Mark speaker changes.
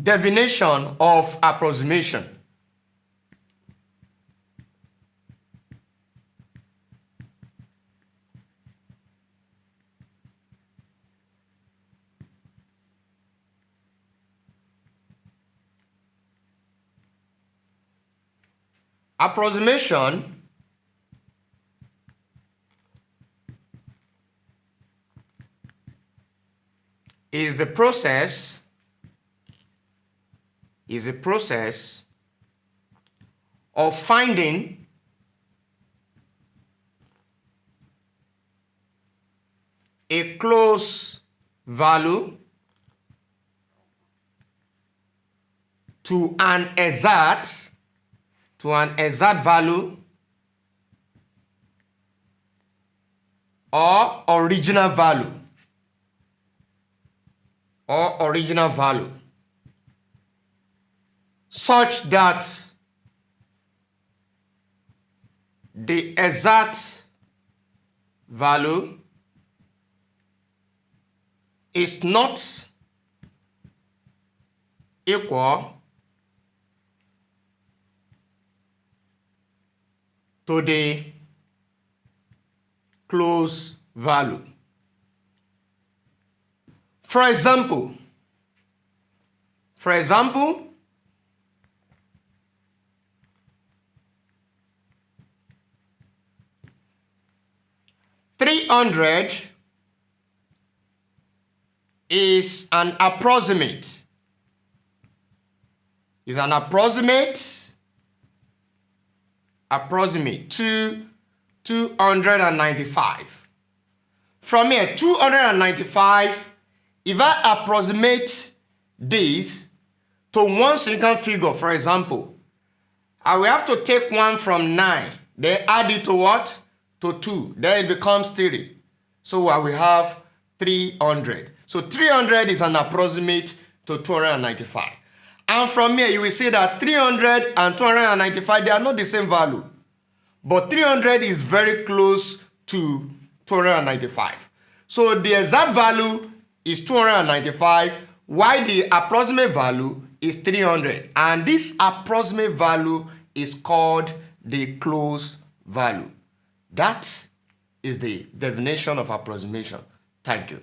Speaker 1: Definition of approximation. Approximation is the process of finding a close value to an exact value or original value such that the exact value is not equal to the close value. For example, 300 is an approximate. 295. From here, 295, if I approximate this to one significant figure, for example, I will have to take 1 from 9, then add it to what? To 2, then it becomes 3. So I will have 300. So 300 is an approximate to 295. And from here, you will see that 300 and 295, they are not the same value. But 300 is very close to 295. So the exact value is 295, while the approximate value is 300. And this approximate value is called the close value. That is the definition of approximation. Thank you.